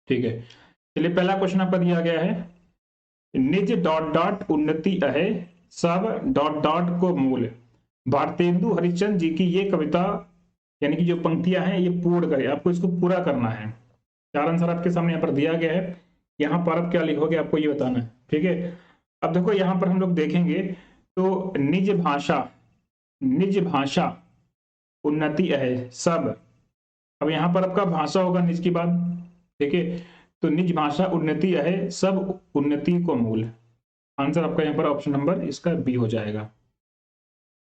ठीक है, चलिए पहला क्वेश्चन आपका दिया गया है, निज डॉट डॉट उन्नति अहे सब डॉट डॉट को मूल। भारतेंदु हरिश्चंद्र जी की ये कविता यानी कि जो पंक्तियां हैं ये पूर्ण करें, आपको इसको पूरा करना है। चार आंसर आपके सामने यहाँ पर दिया गया है, यहाँ पर आप क्या लिखोगे आपको ये बताना है। ठीक है, अब देखो यहाँ पर हम लोग देखेंगे तो निज भाषा उन्नति है सब। अब यहाँ पर आपका भाषा होगा निज की बात। ठीक है, तो निज भाषा उन्नति है सब उन्नति को मूल। आंसर आपका यहाँ पर ऑप्शन नंबर इसका बी हो जाएगा।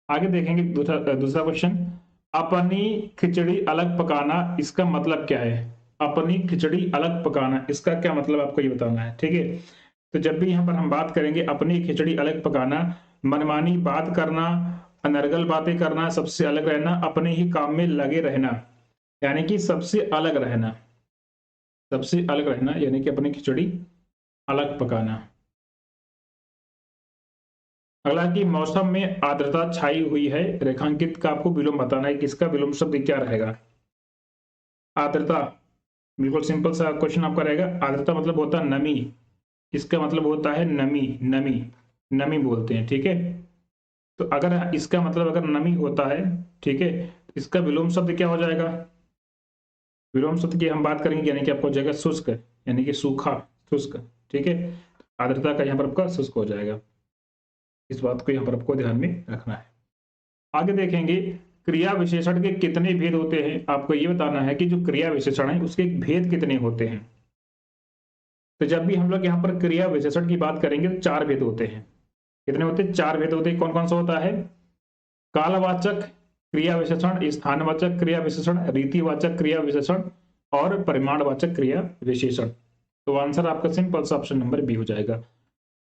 आगे देखेंगे दूसरा क्वेश्चन, अपनी खिचड़ी अलग पकाना इसका मतलब क्या है। अपनी खिचड़ी अलग पकाना इसका क्या मतलब आपको ये बताना है। ठीक है, तो जब भी यहाँ पर हम बात करेंगे अपनी खिचड़ी अलग पकाना, मनमानी बात करना, अनर्गल बातें करना, सबसे अलग रहना, अपने ही काम में लगे रहना, यानी कि सबसे अलग रहना, सबसे अलग रहना यानी कि अपनी खिचड़ी अलग पकाना। अगला कि मौसम में आर्द्रता छाई हुई है, रेखांकित का आपको विलोम बताना है, किसका विलोम शब्द क्या रहेगा। आर्द्रता, बिल्कुल सिंपल सा क्वेश्चन आपका रहेगा। आर्द्रता मतलब होता है नमी, इसका मतलब होता है नमी, नमी, नमी बोलते हैं। ठीक है, तो अगर इसका मतलब अगर नमी होता है, ठीक है, इसका विलोम शब्द क्या हो जाएगा। विलोम शब्द की हम बात करेंगे यानी कि आपको हो जाएगा शुष्क, यानी कि सूखा, शुष्क। ठीक है, आर्द्रता का यहाँ पर आपका शुष्क हो जाएगा। इस बात को यहाँ पर आपको ध्यान में रखना है। आगे देखेंगे क्रिया विशेषण के कितने भेद होते हैं, आपको ये बताना है कि जो क्रिया विशेषण है उसके भेद कितने होते हैं। तो जब भी हम लोग यहाँ पर क्रिया विशेषण की बात करेंगे तो चार भेद होते हैं। कितने होते हैं, चार भेद होते हैं। कौन कौन सा होता है, कालवाचक क्रिया विशेषण, स्थानवाचक क्रिया विशेषण, रीतिवाचक क्रिया विशेषण और परिमाणवाचक क्रिया विशेषण। तो आंसर आपका सिंपल सा ऑप्शन नंबर बी हो जाएगा।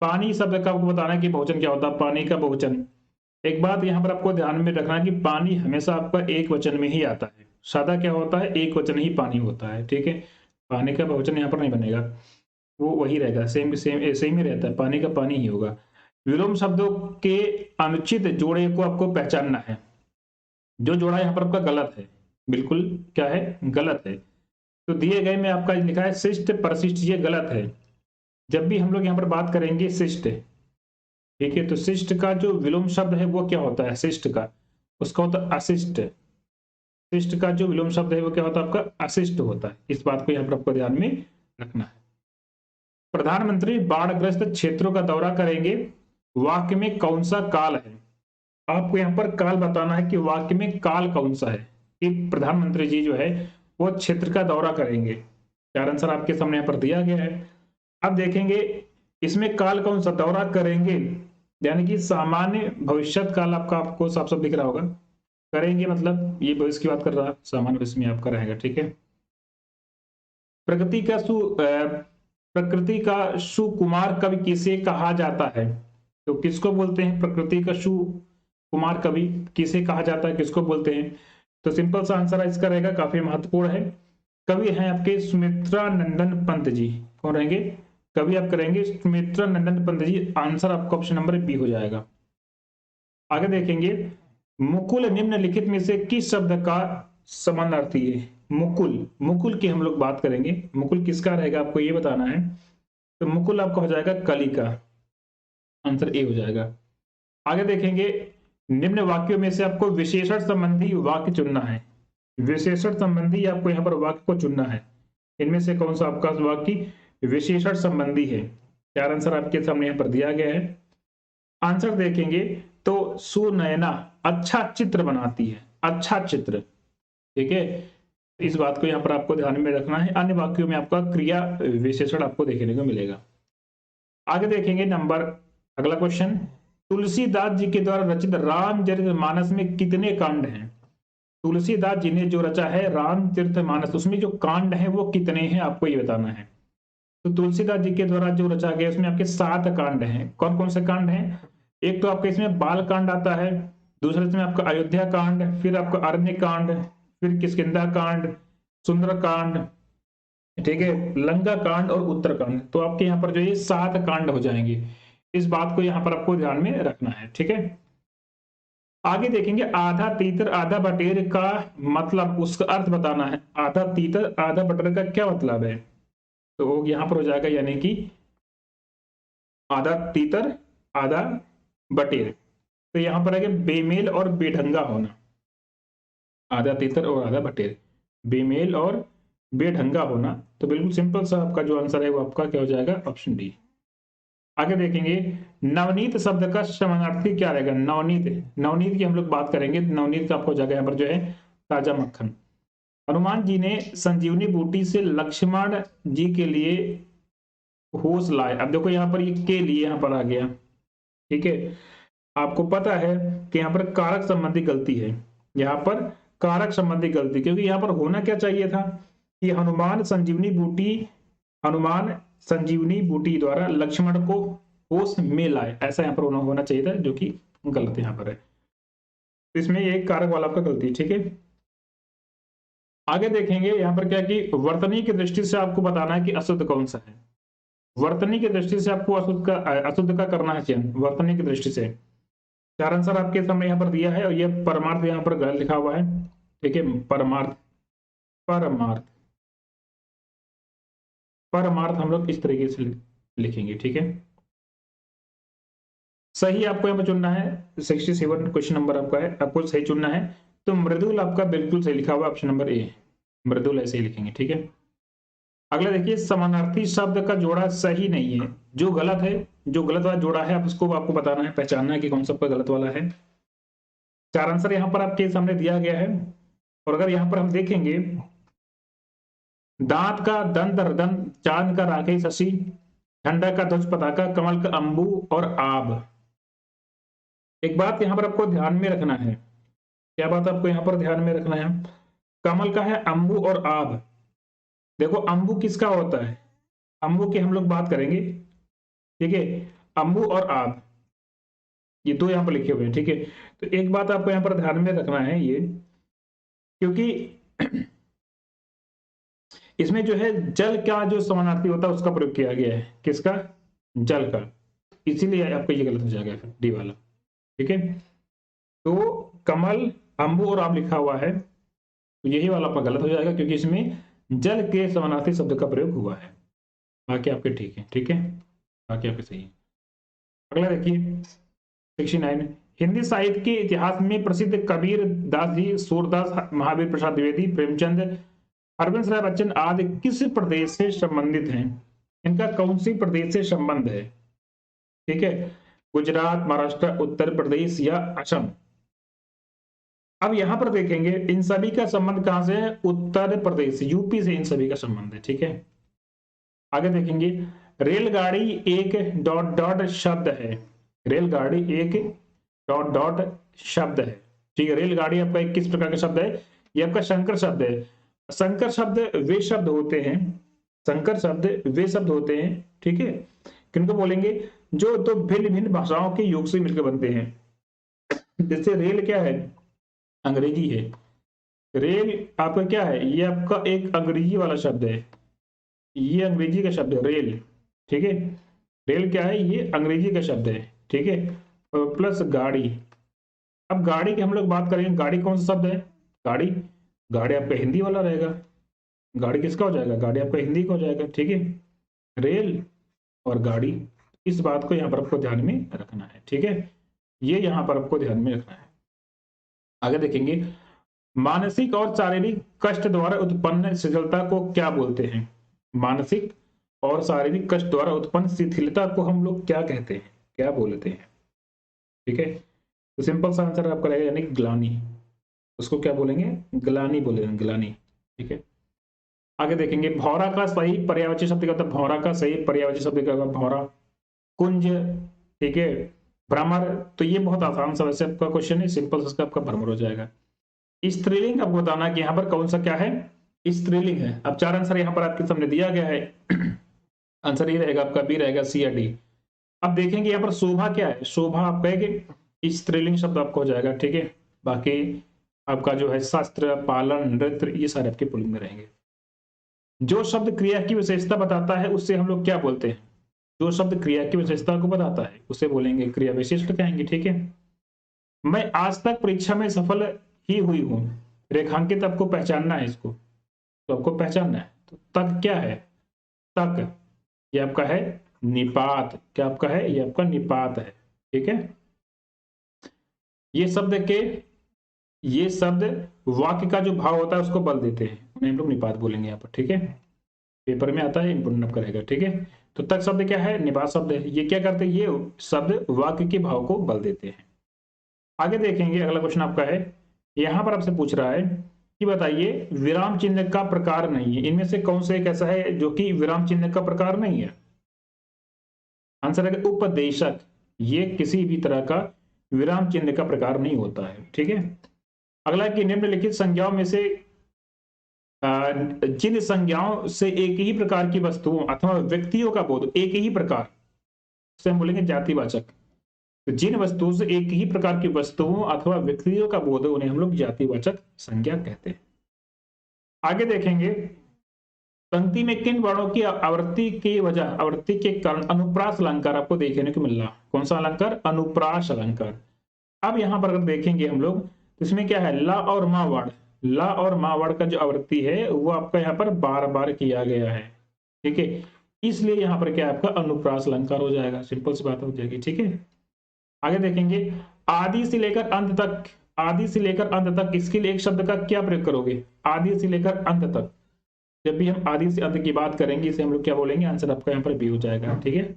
पानी शब्द का आपको बताना है कि बहुवचन क्या होता है, पानी का बहुवचन। एक बात यहाँ पर आपको ध्यान में रखना है कि पानी हमेशा आपका एक वचन में ही आता है, सादा क्या होता है, एक वचन ही पानी होता है। ठीक है, पानी का बहुवचन यहाँ पर नहीं बनेगा, वो वही रहेगा, सेम सेम सेम ही रहता है, पानी का पानी ही होगा। विलोम शब्दों के अनुचित जोड़े को आपको पहचानना है। जो जोड़ा यहाँ पर आपका गलत है, बिल्कुल क्या है, गलत है। तो दिए गए में आपका लिखा है शिष्ट परशिष्ट, ये गलत है। जब भी हम लोग यहाँ पर बात करेंगे शिष्ट, ठीक है, तो शिष्ट का जो विलोम शब्द है वो क्या होता है, शिष्ट का, उसका होता है अशिष्ट। शिष्ट का जो विलोम शब्द है वो क्या होता है आपका अशिष्ट होता है। इस बात को यहाँ पर आपको ध्यान में रखना है। प्रधानमंत्री बाढ़ग्रस्त क्षेत्रों का दौरा करेंगे, वाक्य में कौन सा काल है। आपको यहाँ पर काल बताना है कि वाक्य में काल कौन सा है कि प्रधानमंत्री जी जो है वो क्षेत्र का दौरा करेंगे। चार आंसर आपके सामने यहाँ पर दिया गया है। अब देखेंगे इसमें काल कौन सा, दौरा करेंगे यानी कि सामान्य भविष्यत काल आपका आपको साफ साफ दिख रहा होगा। करेंगे मतलब ये भविष्य की बात कर रहा है, सामान्य भविष्य में आपका रहेगा। ठीक है, प्रकृति का प्रकृति का सुकुमार कवि किसे कहा जाता है। तो किसको बोलते हैं प्रकृति का सुकुमार कवि, किसे कहा जाता है, किसको बोलते हैं। तो सिंपल सा आंसर इसका रहेगा, काफी महत्वपूर्ण है। कवि हैं आपके सुमित्रा नंदन पंत जी। कौन रहेंगे, कवि आप करेंगे सुमित्रा नंदन पंत जी। आंसर आपका ऑप्शन नंबर बी हो जाएगा। आगे देखेंगे मुकुल निम्नलिखित में से किस शब्द का समानार्थी है। मुकुल, मुकुल की हम लोग बात करेंगे, मुकुल किसका रहेगा आपको ये बताना है। तो मुकुल आपका हो जाएगा कली का, आंसर ए हो जाएगा। आगे देखेंगे निम्न वाक्यों में से आपको विशेषण संबंधी वाक्य चुनना है। विशेषण संबंधी आपको यहाँ पर वाक्य को चुनना है। इनमें से कौन सा आपका वाक्य विशेषण संबंधी है। चार आंसर आपके सामने यहाँ पर दिया गया है। आंसर देखेंगे तो सुनयना अच्छा चित्र बनाती है, अच्छा चित्र। ठीक है, इस बात को यहाँ पर आपको ध्यान में रखना है। अन्य वाक्यों में आपका क्रिया विशेषण आपको देखने को मिलेगा। आगे देखेंगे नंबर अगला क्वेश्चन, तुलसीदास जी के द्वारा रचित रामचरितमानस में कितने कांड हैं। तुलसीदास जी ने जो रचा है रामचरितमानस, उसमें जो कांड है वो कितने हैं आपको ये बताना है। तो तुलसीदास जी के द्वारा जो रचा गया उसमें आपके 7 कांड हैं। कौन कौन से कांड हैं, एक तो आपका इसमें बाल कांड आता है, दूसरे इसमें आपका अयोध्या कांड, फिर आपका अरण्य कांड, फिर किष्किंधा कांड, सुंदर कांड, ठीक है, लंका कांड और उत्तर कांड। तो आपके यहाँ पर जो ये 7 कांड हो जाएंगे। इस बात को यहाँ पर आपको ध्यान में रखना है। ठीक है, आगे देखेंगे आधा तीतर आधा बटेर का मतलब, उसका अर्थ बताना है। आधा तीतर आधा बटेर का क्या मतलब है। तो वो यहाँ पर हो जाएगा यानी कि आधा तीतर आधा बटेर। तो यहाँ पर आ गया बेमेल और बेढंगा होना, आधा तीतर और आधा बटेर, बेमेल और बेढंगा होना। तो बिल्कुल सिंपल सा आपका जो आंसर है वो आपका क्या हो जाएगा, ऑप्शन डी। आगे देखेंगे नवनीत शब्द का समानार्थी क्या रहेगा, नवनीत, नवनीत की हम लोग बात करेंगे। नवनीत का आपको हो जाएगा यहाँ पर जो है ताजा मक्खन। हनुमान जी ने संजीवनी बूटी से लक्ष्मण जी के लिए होश लाए। अब देखो यहाँ पर ये के लिए यहाँ पर आ गया, ठीक है। आपको पता है कि यहाँ पर कारक संबंधी गलती है, यहाँ पर कारक संबंधी गलती, क्योंकि यहाँ पर होना क्या चाहिए था कि हनुमान संजीवनी बूटी द्वारा लक्ष्मण को होश में लाए, ऐसा यहाँ पर होना चाहिए था, जो कि गलत यहाँ पर है। तो इसमें एक कारक वाला आपका गलती, ठीक है। आगे देखेंगे यहाँ पर क्या कि वर्तनी की दृष्टि से आपको बताना है कि अशुद्ध कौन सा है। वर्तनी की दृष्टि से आपको अशुद्ध का करना है चयन, वर्तनी की दृष्टि से। चार आंसर आपके सामने यहाँ पर दिया है और ये परमार्थ यहाँ पर गलत लिखा हुआ है, ठीक है। परमार्थ, परमार्थ, परमार्थ हम लोग इस तरीके से लिखेंगे, ठीक है। सही आपको यहाँ पर चुनना है, 67 क्वेश्चन नंबर आपका है, आपको सही चुनना है। तो मृदुल आपका बिल्कुल सही लिखा हुआ, ऑप्शन नंबर ए, मृदुल ऐसे ही लिखेंगे, ठीक है। अगला देखिए समानार्थी शब्द का जोड़ा सही नहीं है, जो गलत है, जो गलत वाला जोड़ा है आप उसको आपको बताना है, पहचानना है कि कौन सा आपका गलत वाला है। चार आंसर यहाँ पर आपके सामने दिया गया है। और अगर यहाँ पर हम देखेंगे दांत का दंत हृदय, चांद का राखे शशि, ठंडा का ध्वज पताका, कमल का अंबु और आब। एक बात यहाँ पर आपको ध्यान में रखना है, क्या बात आपको यहाँ पर ध्यान में रखना है, कमल का है अंबु और आब। देखो अंबु किसका होता है, अंबु की हम लोग बात करेंगे, ठीक है। अंबु और आब ये दो यहाँ पर लिखे हुए हैं, ठीक है। तो एक बात आपको यहाँ पर ध्यान में रखना है ये, क्योंकि इसमें जो है जल का जो समानार्थी होता है उसका प्रयोग किया गया है, किसका, जल का, इसीलिए आपको ये गलत हो जाएगा फिर डी वाला, ठीक है। तो कमल अंबु और आब लिखा हुआ है, तो यही वाला आपका गलत हो जाएगा, क्योंकि इसमें जल के समानार्थी शब्द का प्रयोग हुआ है। बाकी आपके ठीक है, ठीक है, बाकी आपके सही है। अगला देखिए 69, हिंदी साहित्य के इतिहास में प्रसिद्ध कबीर दास जी, सूरदास, महावीर प्रसाद द्विवेदी, प्रेमचंद, हरवंश राय बच्चन आदि किस प्रदेश से संबंधित हैं, इनका कौन सी प्रदेश से संबंध है, ठीक है। गुजरात, महाराष्ट्र, उत्तर प्रदेश या असम। अब यहां पर देखेंगे इन सभी का संबंध कहां से है, उत्तर प्रदेश, यूपी से इन सभी का संबंध है, ठीक है। आगे देखेंगे रेलगाड़ी एक डॉट डॉट शब्द है, रेलगाड़ी एक डॉट डॉट शब्द है, ठीक है। रेलगाड़ी आपका एक किस प्रकार का शब्द है, ये आपका संकर शब्द है। संकर शब्द वे शब्द होते हैं, संकर शब्द वे शब्द होते हैं, ठीक है। किनको बोलेंगे, जो दो भिन्न भिन्न भाषाओं के योग से मिलकर बनते हैं। जैसे रेल क्या है, अंग्रेजी है, रेल आपका क्या है, ये आपका एक अंग्रेजी वाला शब्द है, ये अंग्रेजी का शब्द है रेल, ठीक है। रेल क्या है, ये अंग्रेजी का शब्द है, ठीक है। और प्लस गाड़ी, अब गाड़ी की हम लोग बात करेंगे, गाड़ी कौन सा शब्द है, गाड़ी, गाड़ी आपका हिंदी वाला रहेगा, गाड़ी किसका हो जाएगा, गाड़ी आपका हिंदी का हो जाएगा, ठीक है। रेल और गाड़ी, इस बात को यहाँ पर आपको ध्यान में रखना है, ठीक है। ये यहाँ पर आपको ध्यान में रखना है। आगे देखेंगे मानसिक और शारीरिक कष्ट द्वारा उत्पन्न शिथिलता को क्या बोलते हैं, मानसिक और शारीरिक कष्ट द्वारा उत्पन्न शिथिलता को हम लोग क्या कहते हैं, क्या बोलते हैं, ठीक है। तो सिंपल सा आंसर आपका रहेगा यानी ग्लानि, उसको क्या बोलेंगे, ग्लानि बोलेंगे, ग्लानि, ठीक है। आगे देखेंगे भौरा का सही पर्यायवाची शब्द क्या होता है, भौरा का सही पर्यायवाची शब्द क्या होगा, भौरा, कुंज, ठीक है, भ्रमर। तो ये बहुत आसान सा वैसे आपका क्वेश्चन है, सिंपल सा आपका भ्रमर हो जाएगा। स्त्रीलिंग आपको बताना कि यहाँ पर कौन सा क्या है, स्त्रीलिंग है। अब चार आंसर यहाँ पर आपके सामने दिया गया है, आंसर ये रहेगा आपका बी रहेगा, सी या डी। अब देखेंगे यहाँ पर शोभा क्या है, शोभा आप कहेंगे स्त्रीलिंग शब्द आपको हो जाएगा, ठीक है। बाकी आपका जो है शास्त्र, पालन, नृत्य, ये सारे आपके पुल्लिंग में रहेंगे। जो शब्द क्रिया की विशेषता बताता है उससे हम लोग क्या बोलते हैं, जो शब्द क्रिया की विशेषता को बताता है उसे बोलेंगे क्रिया विशिष्ट कहेंगे, ठीक है। मैं आज तक परीक्षा में सफल ही हुई हूं, रेखांकित आपको पहचानना है इसको, तो आपको पहचानना है, तो तक क्या है, तक, ये आपका है निपात। क्या आपका है? ये आपका निपात है। ठीक है, ये शब्द के, ये शब्द वाक्य का जो भाव होता है उसको बल देते हैं, उन्हें हम लोग निपात बोलेंगे यहाँ पर। ठीक है, पेपर में आता है, इंपोर्टेंट करेगा। ठीक है, तो तक शब्द क्या है? निपात शब्द है। ये क्या करते हैं? ये शब्द वाक्य के भाव को बल देते हैं। आगे देखेंगे, अगला क्वेश्चन आपका है, यहां पर आपसे पूछ रहा है कि बताइए विराम चिन्ह का प्रकार नहीं है, इनमें से कौन सा एक ऐसा है जो कि विराम चिन्ह का प्रकार नहीं है? आंसर है उपदेशक। ये किसी भी तरह का विराम चिन्ह का प्रकार नहीं होता है। ठीक है, अगला कि निम्नलिखित संज्ञाओं में से जिन संज्ञाओं से एक ही प्रकार की वस्तुओं अथवा व्यक्तियों का बोध, एक ही प्रकार से हम बोलेंगे जातिवाचक। तो जिन वस्तुओं से एक ही प्रकार की वस्तुओं अथवा व्यक्तियों का बोध, उन्हें हम लोग जातिवाचक संज्ञा कहते हैं। आगे देखेंगे, पंक्ति में किन वर्णों की आवृत्ति की वजह, आवृत्ति के कारण अनुप्रास अलंकार आपको देखने को मिल रहा। कौन सा अलंकार? अनुप्रास अलंकार। अब यहां पर अगर देखेंगे हम लोग, तो इसमें क्या है? ला और मा वर्ण, ला और मा वर्ण का जो आवृत्ति है वो आपका यहाँ पर बार बार किया गया है। ठीक है, इसलिए यहाँ पर क्या है? आपका अनुप्रास अलंकार हो जाएगा। सिंपल सी बात हो जाएगी। ठीक है, आगे देखेंगे, आदि से लेकर अंत तक, आदि से लेकर अंत तक, इसके लिए एक शब्द का क्या प्रयोग करोगे? आदि से लेकर अंत तक, जब भी हम आदि से अंत की बात करेंगे इसे हम लोग क्या बोलेंगे? आंसर आपका यहाँ पर बी हो जाएगा। ठीक है,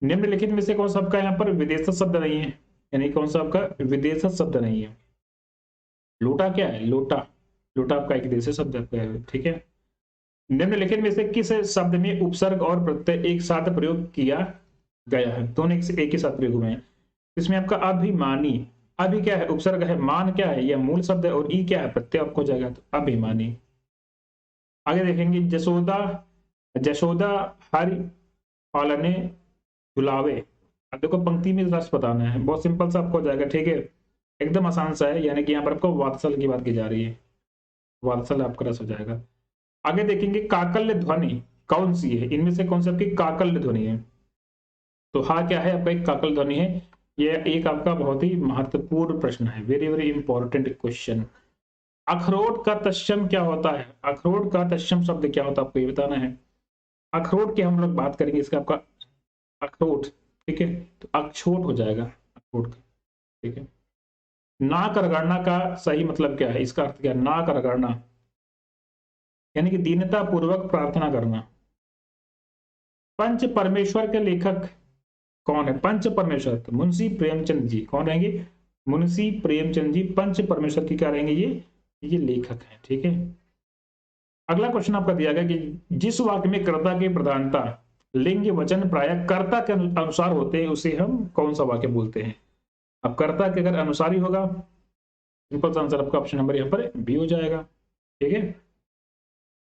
निम्नलिखित में से कौन सा आपका यहाँ पर विदेशक शब्द नहीं है, यानी कौन सा आपका विदेशक शब्द नहीं है? लोटा क्या है? लोटा, लोटा आपका एक देशी शब्द है। ठीक है, निम्नलिखित में से किस शब्द में उपसर्ग और प्रत्यय एक साथ प्रयोग किया गया है? दोनों एक ही साथ प्रयोग हुए हैं। इसमें आपका अभिमानी, अभी क्या है? उपसर्ग है, मान क्या है? यह मूल शब्द है, और ई क्या है? प्रत्यय आपको हो जाएगा, तो अभिमानी। आगे देखेंगे, जसोदा, जशोदा हरि पालने झुलावे। अब देखो पंक्ति में रस बताना है, बहुत सिंपल सा आपको हो जाएगा। ठीक है, एकदम आसान सा है, यानी कि यहाँ पर आपको वात्सल की बात की जा रही है, वात्सल आपका रस हो जाएगा। आगे देखेंगे, काकल्य ध्वनि कौन सी है? इनमें से कौन सी आपकी काकल्य ध्वनि है? तो हाँ क्या है? आपका एक काकल ध्वनि है। ये एक आपका बहुत ही महत्वपूर्ण प्रश्न है, वेरी वेरी इंपॉर्टेंट क्वेश्चन। अखरोट का तत्सम क्या होता है? अखरोट का तत्सम शब्द क्या होता है आपको ये बताना है। अखरोट की हम लोग बात करेंगे, इसका आपका अखरोट। ठीक है, तो अक्षोट हो जाएगा अखरोट का। ठीक है, नाक रगड़ना का सही मतलब क्या है? इसका अर्थ क्या है? नाक रगड़ना यानी कि दीनता पूर्वक प्रार्थना करना। पंच परमेश्वर के लेखक कौन है? पंच परमेश्वर, तो मुंशी प्रेमचंद जी। कौन रहेंगे? मुंशी प्रेमचंद जी पंच परमेश्वर की क्या रहेंगे? ये लेखक हैं। ठीक है, अगला क्वेश्चन आपका दिया गया कि जिस वाक्य में कर्ता की प्रधानता लिंग वचन प्राय कर्ता के अनुसार होते हैं उसे हम कौन सा वाक्य बोलते हैं? अब कर्ता के अगर अनुसारी होगा, सिंपल सा आंसर आपका ऑप्शन नंबर यहाँ पर बी हो जाएगा। ठीक है,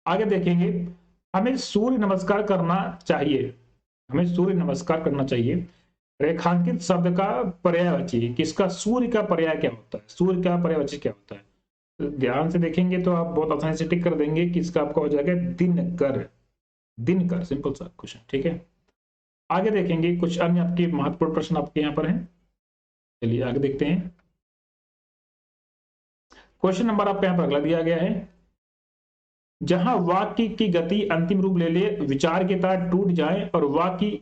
आगे देखेंगे, हमें सूर्य नमस्कार करना चाहिए, हमें सूर्य नमस्कार करना चाहिए। रेखांकित शब्द का पर्यायवाची किसका? सूर्य का पर्याय क्या होता है? सूर्य का पर्यायवाची क्या होता है? तो ध्यान से देखेंगे तो आप बहुत आसानी से टिक कर देंगे कि इसका आपका हो जाएगा दिनकर, दिनकर। सिंपल सा क्वेश्चन। ठीक है, आगे देखेंगे कुछ अन्य आपके महत्वपूर्ण प्रश्न आपके यहाँ पर हैं। चलिए आगे देखते हैं। क्वेश्चन नंबर आपका यहाँ पर अगला दिया गया है, जहां वाक्य की गति अंतिम रूप ले ले, विचार के तार टूट जाए और वाक्य,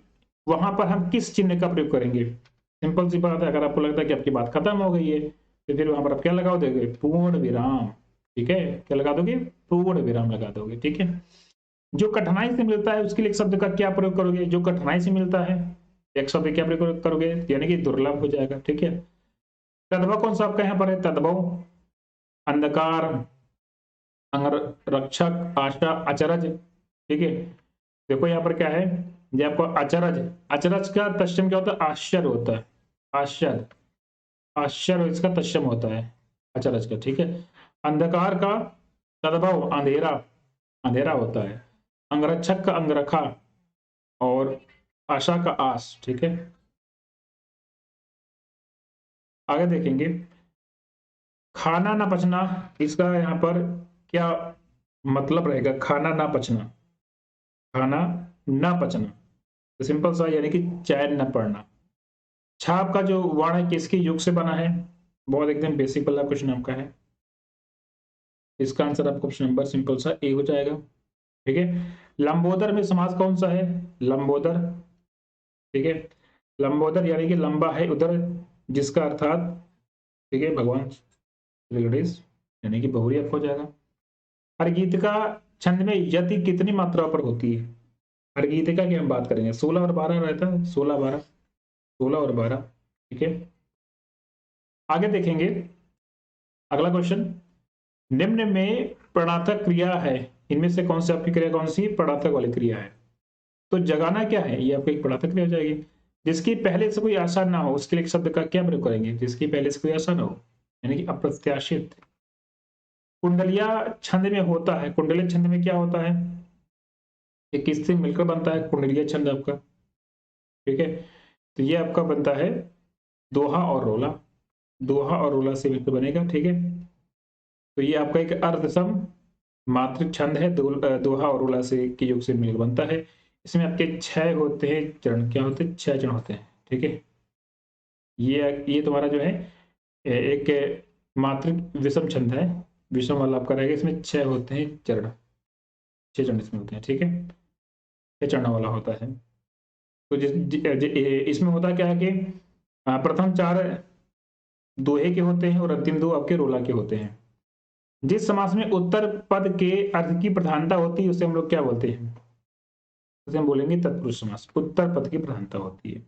वहां पर हम किस चिन्ह का प्रयोग करेंगे? सिंपल सी बात है, अगर आपको लगता है कि आपकी बात खत्म हो गई है तो फिर वहां पर आप क्या लगा दोगे? पूर्ण विराम। ठीक है, क्या लगा दोगे? पूर्ण विराम लगा दोगे। ठीक है, जो कठिनाई से मिलता है उसके लिए एक शब्द का क्या प्रयोग करोगे? जो कठिनाई से मिलता है एक शब्द क्या प्रयोग करोगे? यानी कि दुर्लभ हो जाएगा। ठीक है, तद्भव कौन सा आपका यहाँ पर है? तद्भव, अंधकार, रक्षक, आशा, अचरज। ठीक है, देखो यहाँ पर क्या है, ये आपको अचरज, अचरज का तत्सम क्या होता है? आश्चर्य होता है, आश्चर्य, आश्चर्य इसका तत्सम होता है अचरज का। ठीक है, अंधकार का तद्भव अंधेरा, अंधेरा होता है। अंगरक्षक का अंगरखा, और आशा का आस। ठीक है, आगे देखेंगे, खाना ना पचना, इसका यहाँ पर क्या मतलब रहेगा? खाना ना पचना, खाना ना पचना, तो सिंपल सा यानी कि चैन न पड़ना। छाप का जो वर्ण है किसके युग से बना है? बहुत एकदम बेसिक वाला क्वेश्चन आपका है, इसका आंसर आपका ऑप्शन नंबर सिंपल सा ए हो जाएगा। ठीक है। लंबोदर में समास कौन सा है? लंबोदर, ठीक है। लंबोदर यानी कि लंबा है उधर, जिसका अर्थात, ठीक है, भगवान श्री गणेश, यानी कि बहुरी हो जाएगा। हर गीत का छंद में यति कितनी मात्रा पर होती है? हर गीत का की हम बात करेंगे, 16 और 12 रहता है, 16 12, 16 और 12, ठीक है। आगे देखेंगे अगला क्वेश्चन, निम्न में प्रणर्थक क्रिया है, इनमें से कौन सी आपकी क्रिया कौन सी प्रणर्थक वाली क्रिया है? तो जगाना क्या है, ये आपकी एक प्रणर्थक क्रिया हो जाएगी। जिसकी पहले से कोई आशा ना हो उसके लिए एक शब्द का क्या प्रयोग करेंगे? जिसकी पहले से कोई आशा ना हो, यानी कि अप्रत्याशित। कुंडलिया छंद में होता है, कुंडलिया छंद में क्या होता है? ये किससे मिलकर बनता है कुंडलिया छंद आपका? ठीक है, तो ये आपका बनता है दोहा और रोला, दोहा और रोला से मिलकर बनेगा, ठीक है। तो ये आपका एक अर्धसम मात्रिक छंद है, दोहा और रोला से के योग से मिलकर बनता है। इसमें आपके 6 होते हैं चरण, क्या होते हैं? 6 चरण होते हैं, ठीक है। ये तुम्हारा जो है एक मात्रिक विषम छंद है, विषम वाला आपका रहेगा, इसमें 6 होते हैं चरण, 6 चरण इसमें होते हैं, ठीक है। 6 चरण वाला होता है। तो इसमें होता क्या है कि प्रथम 4 दोहे के होते हैं और अंतिम 2 आपके रोला के होते हैं। जिस समास में उत्तर पद के अर्थ की प्रधानता होती है उसे हम लोग क्या बोलते हैं? उसे हम बोलेंगे तत्पुरुष समास, उत्तर पद की प्रधानता होती है।